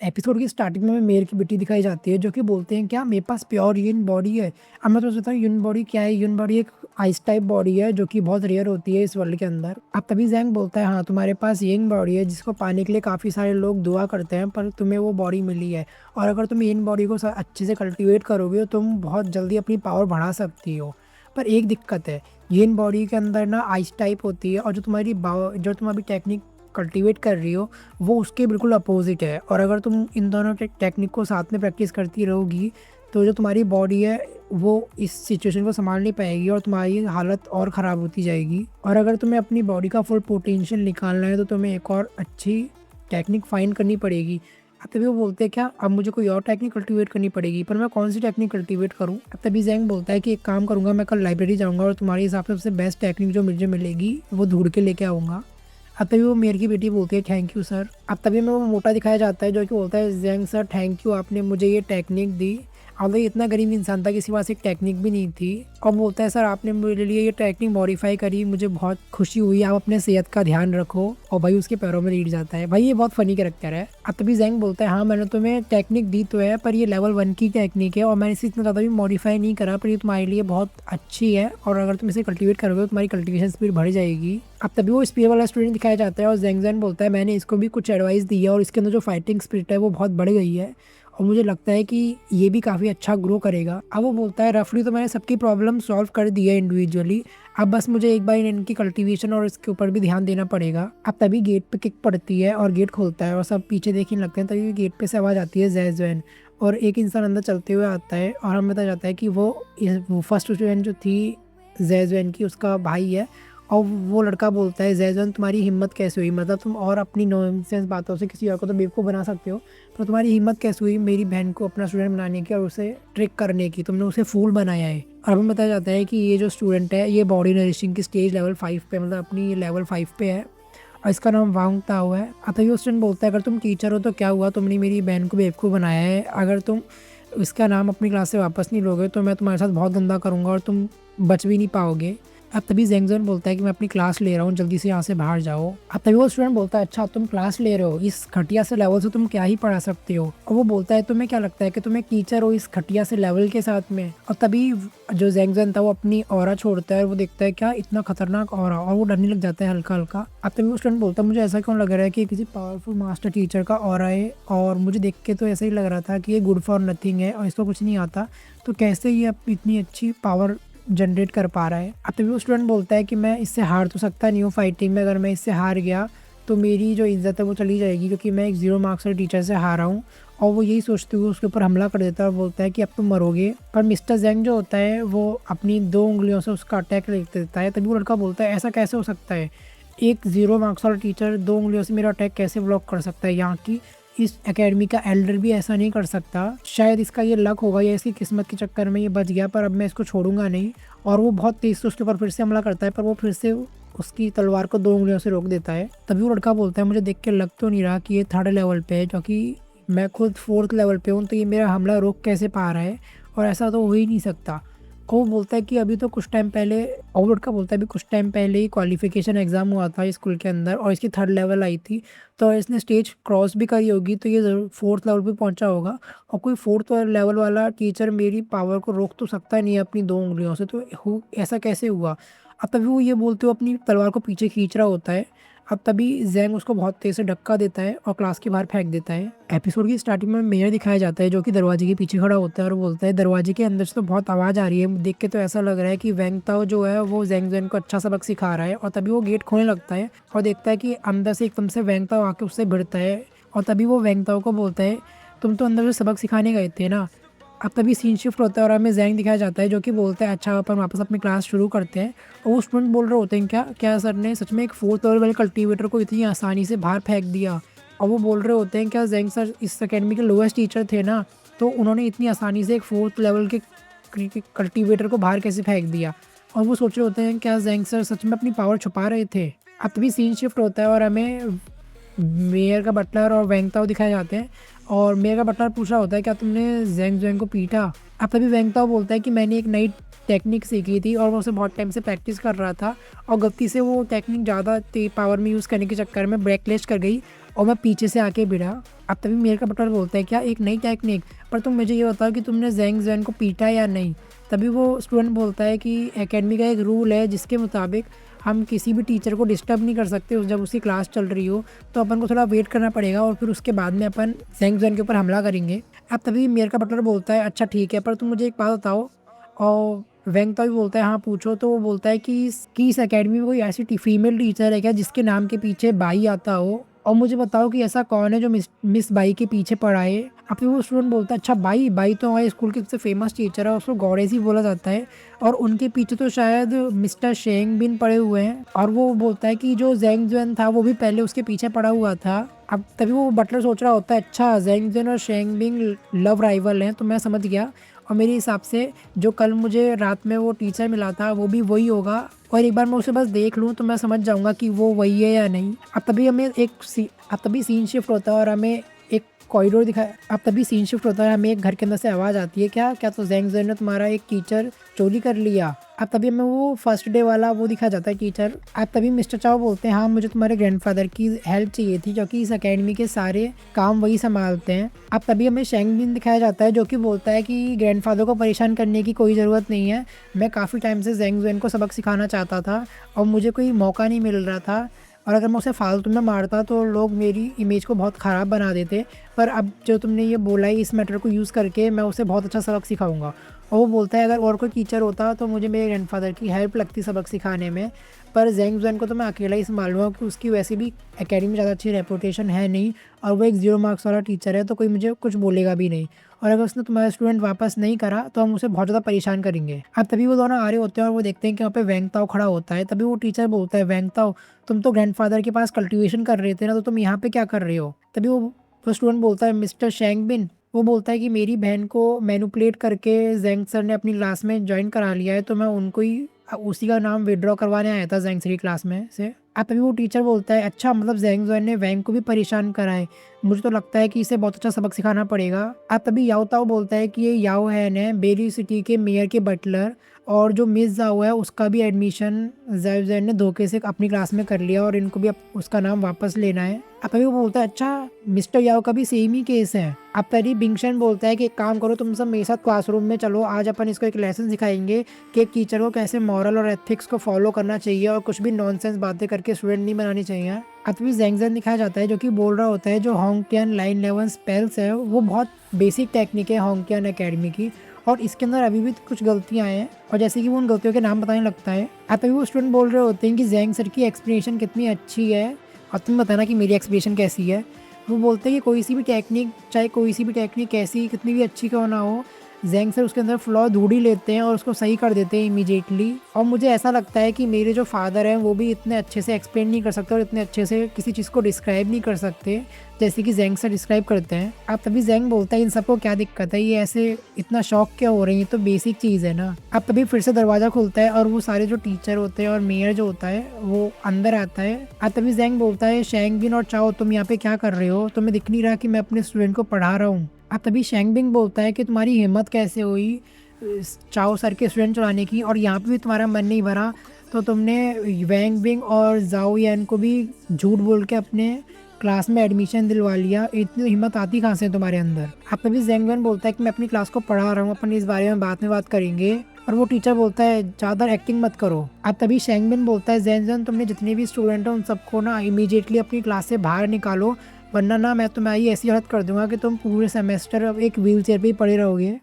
Episode की starting में mayor की बेटी दिखाई जाती है जो कि बोलते हैं क्या मेरे पास प्योर यून बॉडी है। अब मैं तुम्हें बताऊँ यून बॉडी क्या है। यून बॉडी एक आइस टाइप बॉडी है जो कि बहुत रेयर होती है इस वर्ल्ड के अंदर। अब तभी जैंग बोलता है हाँ तुम्हारे पास यंग बॉडी है जिसको पाने के लिए काफ़ी सारे लोग दुआ करते हैं पर तुम्हें वो बॉडी मिली है। और अगर तुम इन बॉडी को अच्छे से कल्टिवेट करोगे तो तुम बहुत जल्दी अपनी पावर बढ़ा सकती हो। पर एक दिक्कत है, यिन बॉडी के अंदर ना आइस टाइप होती है और जो तुम अभी टेक्निक कल्टीवेट कर रही हो वो उसके बिल्कुल अपोजिट है। और अगर तुम इन दोनों टेक्निक को साथ में प्रैक्टिस करती रहोगी तो जो तुम्हारी बॉडी है वो इस सिचुएशन को संभाल नहीं पाएगी और तुम्हारी हालत और ख़राब होती जाएगी। और अगर तुम्हें अपनी बॉडी का फुल पोटेंशियल निकालना है तो तुम्हें एक और अच्छी टेक्निक फाइंड करनी पड़ेगी। अब तभी वो बोलते हैं क्या अब मुझे कोई और टेक्निक कल्टीवेट करनी पड़ेगी, पर मैं कौन सी टेक्निक कल्टीवेट करूँ। अब तभी जैंग बोलता है कि एक काम करूँगा, मैं कल लाइब्रेरी जाऊँगा और तुम्हारे हिसाब से सबसे बेस्ट टेक्निक जो मुझे मिलेगी वो ढूंढ के लेके आऊँगा। अब तभी वो मेयर की बेटी बोलती है थैंक यू सर। अब तभी में वो मोटा दिखाया जाता है जो कि बोलता है जैंग सर थैंक यू, आपने मुझे ये टेक्निक दी। और ये इतना गरीब इंसान था किसी पास एक टेक्निक भी नहीं थी। और बोलता है सर आपने मेरे लिए ये टेक्निक मॉडिफाई करी, मुझे बहुत खुशी हुई, आप अपने सेहत का ध्यान रखो। और भाई उसके पैरों में लेट जाता है। भाई ये बहुत फनी कैरेक्टर है। अब तभी जैंग बोलता है हाँ मैंने तुम्हें टेक्निक दी तो है पर ये लेवल 1 की टेक्निक है और मैंने इसे इतना ज़्यादा भी मॉडिफाई नहीं करा, पर ये तुम्हारे लिए बहुत अच्छी है और अगर तुम इसे कल्टीवेट करोगे तो तुम्हारी कल्टीवेशन स्पीड बढ़ जाएगी। अब तभी वो स्पीड वाला स्टूडेंट दिखाया जाता है और जैंग बोलता है मैंने इसको भी कुछ एडवाइस दी है और इसके अंदर जो फाइटिंग स्पिरिट है वो बहुत बढ़ गई है और मुझे लगता है कि ये भी काफ़ी अच्छा ग्रो करेगा। अब वो बोलता है रफली तो मैंने सबकी प्रॉब्लम सॉल्व कर दी है इंडिविजुअली, अब बस मुझे एक बार इनकी कल्टीवेशन और इसके ऊपर भी ध्यान देना पड़ेगा। अब तभी गेट पे किक पड़ती है और गेट खुलता है और सब पीछे देखने लगते हैं। तभी गेट पे से आवाज़ आती है जैज़ुएन और एक इंसान अंदर चलते हुए आता है और हमें बताया जाता है कि वो फर्स्ट स्टूडेंट जो थी जैज़ुएन की उसका भाई है। और वो लड़का बोलता है जैज़ुएन तुम्हारी हिम्मत कैसे हुई, मतलब तुम और अपनी नॉनसेंस बातों से किसी और को तो बेवकूफ़ बना सकते हो, तो तुम्हारी हिम्मत कैसे हुई मेरी बहन को अपना स्टूडेंट बनाने की और उसे ट्रिक करने की, तुमने उसे फूल बनाया है। और हमें बताया जाता है कि ये जो स्टूडेंट है ये बॉडी नरिशिंग की स्टेज लेवल 5 पे, मतलब अपनी लेवल 5 पे है और इसका नाम वांग ताओ है। अतः ये स्टूडेंट बोलता है अगर तुम टीचर हो तो क्या हुआ, तुमने मेरी बहन को बेवकूफ़ बनाया है, अगर तुम इसका नाम अपनी क्लास से वापस नहीं लोगे तो मैं तुम्हारे साथ बहुत गंदा करूँगा और तुम बच भी नहीं पाओगे। अब तभी जैंगजन बोलता है कि मैं अपनी क्लास ले रहा हूँ, जल्दी से यहाँ से बाहर जाओ। अब तभी वो स्टूडेंट बोलता है अच्छा तुम क्लास ले रहे हो, इस घटिया से लेवल से तुम क्या ही पढ़ा सकते हो। और वो बोलता है तुम्हें क्या लगता है कि तुम एक टीचर हो इस घटिया से लेवल के साथ में। और तभी जो जैंगजन था वो अपनी ऑरा छोड़ता है और वो देखता है क्या इतना खतरनाक ऑरा, और वो डरने लग जाता है हल्का हल्का। अब तभी वो स्टूडेंट बोलता है मुझे ऐसा क्यों लग रहा है कि किसी पावरफुल मास्टर टीचर का ऑरा है और मुझे देख के तो ऐसा ही लग रहा था कि ये गुड फॉर नथिंग है और इसको कुछ नहीं आता, तो कैसे ये इतनी अच्छी पावर जनरेट कर पा रहा है। अब तभी वो स्टूडेंट बोलता है कि मैं इससे हार तो सकता नहीं हूँ फाइटिंग में, अगर मैं इससे हार गया तो मेरी जो इज्जत है वो चली जाएगी क्योंकि मैं एक 0 मार्क्स वाले टीचर से हारा हूँ। और वो यही सोचते हुए उसके ऊपर हमला कर देता है और बोलता है कि अब तुम मरोगे। पर मिस्टर जैंग जो होता है वो अपनी 2 उंगलियों से उसका अटैक लिख देता है। तभी वो लड़का बोलता है ऐसा कैसे हो सकता है, एक 0 मार्क्स वाला टीचर 2 उंगलियों से मेरा अटैक कैसे ब्लॉक कर सकता है, यहाँ की इस एकेडमी का एल्डर भी ऐसा नहीं कर सकता, शायद इसका ये लक होगा या इसकी किस्मत के चक्कर में ये बच गया, पर अब मैं इसको छोड़ूंगा नहीं। और वो बहुत तेज से उसके ऊपर फिर से हमला करता है पर वो फिर से उसकी तलवार को 2 उंगलियों से रोक देता है। तभी वो लड़का बोलता है मुझे देख के लग तो नहीं रहा कि ये 3rd लेवल पे है क्योंकि मैं खुद 4th लेवल पे हूँ, तो ये मेरा हमला रोक कैसे पा रहा है और ऐसा तो हो ही नहीं सकता। वो बोलता है कि अभी तो कुछ टाइम पहले, और लड़का बोलता है अभी कुछ टाइम पहले ही क्वालिफिकेशन एग्ज़ाम हुआ था स्कूल के अंदर और इसकी 3rd लेवल आई थी, तो इसने स्टेज क्रॉस भी करी होगी, तो ये ज़रूर 4th लेवल पे पहुंचा होगा। और कोई 4th लेवल वाला टीचर मेरी पावर को रोक तो सकता नहीं है अपनी 2 उंगलियों से, तो ऐसा कैसे हुआ। अब तभी वो ये बोलते हुए अपनी तलवार को पीछे खींच रहा होता है। अब तभी जैंग उसको बहुत तेज से धक्का देता है और क्लास के बाहर फेंक देता है। एपिसोड की स्टार्टिंग में मेयर दिखाया जाता है जो कि दरवाजे के पीछे खड़ा होता है और बोलता है दरवाजे के अंदर से तो बहुत आवाज़ आ रही है, देख के तो ऐसा लग रहा है कि वैंग ताओ जो है वो जैंग को अच्छा सबक सिखा रहा है। और तभी वो गेट खोलने लगता है और देखता है कि अंदर से एकदम से वैंग ताओ आके उससे भिड़ता है। और तभी वो वैंग ताओ को बोलता है तुम तो अंदर से सबक सिखाने गए थे ना। अब तभी सीन शिफ्ट होता है और हमें जैंग दिखाया जाता है जो कि बोलता है अच्छा अपन वापस अपनी क्लास शुरू करते हैं। और वो स्टूडेंट बोल रहे होते हैं क्या क्या सर ने सच में एक 4th लेवल वाले कल्टीवेटर को इतनी आसानी से बाहर फेंक दिया। और वो बोल रहे होते हैं क्या जैंग सर इस अकेडमी के लोएस्ट टीचर थे ना, तो उन्होंने इतनी आसानी से एक 4th लेवल के कल्टीवेटर को बाहर कैसे फेंक दिया। और वो सोच रहे होते हैं क्या जैंग सर सच में अपनी पावर छुपा रहे थे। अब तभी सीन शिफ्ट होता है और हमें मेयर का बटलर और वैंग ताओ दिखाए जाते हैं और मेयर का बटलर पूछ रहा होता है क्या तुमने ज़ैंग ज़ुएंग को पीटा? अब तभी वैंग ताओ बोलता है कि मैंने एक नई टेक्निक सीखी थी और मैं उसे बहुत टाइम से प्रैक्टिस कर रहा था और गलती से वो टेक्निक ज़्यादा पावर में यूज़ करने के चक्कर में बैकलैश कर गई और मैं पीछे से आके भिड़ा। अब तभी मेयर का बटलर बोलता है क्या एक नई टेक्निक? पर तुम मुझे ये बताओ कि तुमने ज़ैंग ज़ुएंग को पीटा या नहीं? तभी वो स्टूडेंट बोलता है कि एकेडमी का एक रूल है जिसके मुताबिक हम किसी भी टीचर को डिस्टर्ब नहीं कर सकते जब उसकी क्लास चल रही हो, तो अपन को थोड़ा वेट करना पड़ेगा और फिर उसके बाद में अपन ज़ैंग ज़ुएंग के ऊपर हमला करेंगे। अब तभी मेयर का बटलर बोलता है अच्छा ठीक है, पर तुम मुझे एक बात बताओ। और वैंग ताओ भी बोलता है हाँ पूछो। तो वो बोलता है कि इस एकेडमी में कोई ऐसी फीमेल टीचर है क्या जिसके नाम के पीछे बाई आता हो? और मुझे बताओ कि ऐसा कौन है जो मिस बाई के पीछे पड़ा है? अब फिर वो स्टूडेंट बोलता है अच्छा बाई बाई तो हमारे स्कूल की सबसे फेमस टीचर है, उसको गॉडेस ही बोला जाता है और उनके पीछे तो शायद मिस्टर शेंग बिन पड़े हुए हैं। और वो बोलता है कि जो ज़ैंग ज़ुएन था वो भी पहले उसके पीछे पड़ा हुआ था। अब तभी वो बटलर सोच रहा होता है अच्छा ज़ैंग ज़ुएन और शेंग बिंग लव राइवल हैं, तो मैं समझ गया और मेरे हिसाब से जो कल मुझे रात में वो टीचर मिला था वो भी वही होगा और एक बार मैं उसे बस देख लूँ तो मैं समझ जाऊँगा कि वो वही है या नहीं। अब तभी सीन शिफ्ट होता है और हमें एक कॉरिडोर दिखाया। अब तभी सीन शिफ्ट होता है, हमें एक घर के अंदर से आवाज़ आती है क्या क्या तो ज़ैंग ज़ुएन ने तुम्हारा एक टीचर चोरी कर लिया? अब तभी हमें वो फर्स्ट डे वाला वो दिखा जाता है टीचर। अब तभी मिस्टर चाओ बोलते हैं हाँ मुझे तुम्हारे ग्रैंडफादर की हेल्प चाहिए थी क्योंकि इस एकेडमी के सारे काम वही संभालते हैं। अब तभी हमें शेंग बिन दिखाया जाता है जो कि बोलता है कि ग्रैंडफादर को परेशान करने की कोई ज़रूरत नहीं है, मैं काफ़ी टाइम से ज़ैंग ज़ुएन को सबक सिखाना चाहता था और मुझे कोई मौका नहीं मिल रहा था और अगर मैं उसे फालतू में मारता तो लोग मेरी इमेज को बहुत ख़राब बना देते। पर अब जो तुमने ये बोला है इस मैटर को यूज़ करके मैं उसे बहुत अच्छा सबक सिखाऊंगा। और वो बोलता है अगर और कोई टीचर होता तो मुझे मेरे ग्रैंडफादर की हेल्प लगती सबक सिखाने में, पर ज़ैंग ज़ुएन को तो मैं अकेला ही संभालूंगा कि उसकी वैसे भी एकेडमी में ज़्यादा अच्छी रेपुटेशन है नहीं और वो एक 0 मार्क्स वाला टीचर है तो कोई मुझे कुछ बोलेगा भी नहीं और अगर उसने तुम्हारा स्टूडेंट वापस नहीं करा तो हम उसे बहुत ज़्यादा परेशान करेंगे। अब तभी वो दोनों आ रहे होते हैं और वो देखते हैं कि वहाँ पे वैंग ताओ खड़ा होता है। तभी वो टीचर बोलता है वैंग ताओ तुम तो ग्रैंडफादर के पास कल्टीवेशन कर रहे थे ना, तो तुम यहाँ पे क्या कर रहे हो? तभी वो स्टूडेंट बोलता है मिस्टर शेंग बिन। वो बोलता है कि मेरी बहन को मैनिपुलेट करके ज़ैंग सर ने अपनी क्लास में ज्वाइन करा लिया है तो मैं उनको ही उसी का नाम विड्रॉ करवाने आया था ज़ैंग सर की क्लास में से। अब तभी वो टीचर बोलता है अच्छा मतलब ज़ैंग ज़ुएन ने वैंग को भी परेशान करा है, मुझे तो लगता है कि इसे बहुत अच्छा सबक सिखाना पड़ेगा। अब तभी याओ ताओ बोलता है कि ये याओ हैन है बेरी सिटी के मेयर के बटलर और जो मिस जाओ है उसका भी एडमिशन ज़ैंग ज़ुएन ने धोखे से अपनी क्लास में कर लिया और इनको भी अब उसका नाम वापस लेना है। अब तभी वो बोलता है अच्छा मिस्टर याओ का भी सेम ही केस है। अब तभी बिंगशन बोलता है कि एक काम करो तुम सब मेरे साथ क्लासरूम में चलो, आज अपन इसको एक लेसन सिखाएंगे कि एक टीचर को कैसे मॉरल और एथिक्स को फॉलो करना चाहिए और कुछ भी नॉनसेंस बातें करके स्टूडेंट नहीं बनानी चाहिए। अब तभी ज़ैंग ज़ुएन दिखाया जाता है जो कि बोल रहा होता है जो होंगटियन लाइन 11 स्पेल्स है वो बहुत बेसिक टेक्निक है होंगटियन एकेडमी की और इसके अंदर अभी भी कुछ गलतियां हैं और जैसे कि वो उन गलतियों के नाम बताने लगता है। अब तभी वो स्टूडेंट बोल रहे होते हैं कि ज़ैंग सर की एक्सप्लेनेशन कितनी अच्छी है और तुम बताना कि मेरी एक्सप्लेनेशन कैसी है। वो बोलते हैं कि कोई सी भी टेक्निक चाहे कोई सी भी टेक्निक कैसी कितनी भी अच्छी क्यों ना हो, ज़ैंग सर उसके अंदर फ्लॉ ढूंढ ही लेते हैं और उसको सही कर देते हैं इमीडिएटली। और मुझे ऐसा लगता है कि मेरे जो फादर हैं वो भी इतने अच्छे से एक्सप्लेन नहीं कर सकते और इतने अच्छे से किसी चीज़ को डिस्क्राइब नहीं कर सकते जैसे कि ज़ैंग सर डिस्क्राइब करते हैं। अब तभी ज़ैंग बोलता है इन सबको क्या दिक्कत है, ये ऐसे इतना शौक क्या हो रही है, तो बेसिक चीज़ है ना। अब तभी फिर से दरवाज़ा खुलता है और वो सारे जो टीचर होते हैं और मेयर जो होता है वो अंदर आता है। अब तभी ज़ैंग बोलता है शेंग बिन और चाओ तुम यहाँ पे क्या कर रहे हो, तुम्हें दिख नहीं रहा कि मैं अपने स्टूडेंट को पढ़ा रहा हूँ? अब तभी शेंग बिंग बोलता है कि तुम्हारी हिम्मत कैसे हुई चाओ सर के स्टूडेंट चुराने की और यहाँ पे भी तुम्हारा मन नहीं भरा तो तुमने वैंग बिंग और जाओ यान को भी झूठ बोल के अपने क्लास में एडमिशन दिलवा लिया, इतनी हिम्मत आती कहाँ से तुम्हारे अंदर? अब तभी ज़ैंग ज़ुएन बोलता है कि मैं अपनी क्लास को पढ़ा रहा हूँ, अपन इस बारे में बात करेंगे। और वो टीचर बोलता है ज़्यादा एक्टिंग मत करो। अब तभी शेंग बिन बोलता है ज़ैंग ज़ुएन तुमने जितने भी स्टूडेंट हैं उन सबको ना इमीडिएटली अपनी क्लास से बाहर निकालो, वरना ना मैं तुम्हारी ऐसी हालत कर दूंगा कि तुम पूरे सेमेस्टर अब एक व्हील चेयर पर ही पड़े रहोगे।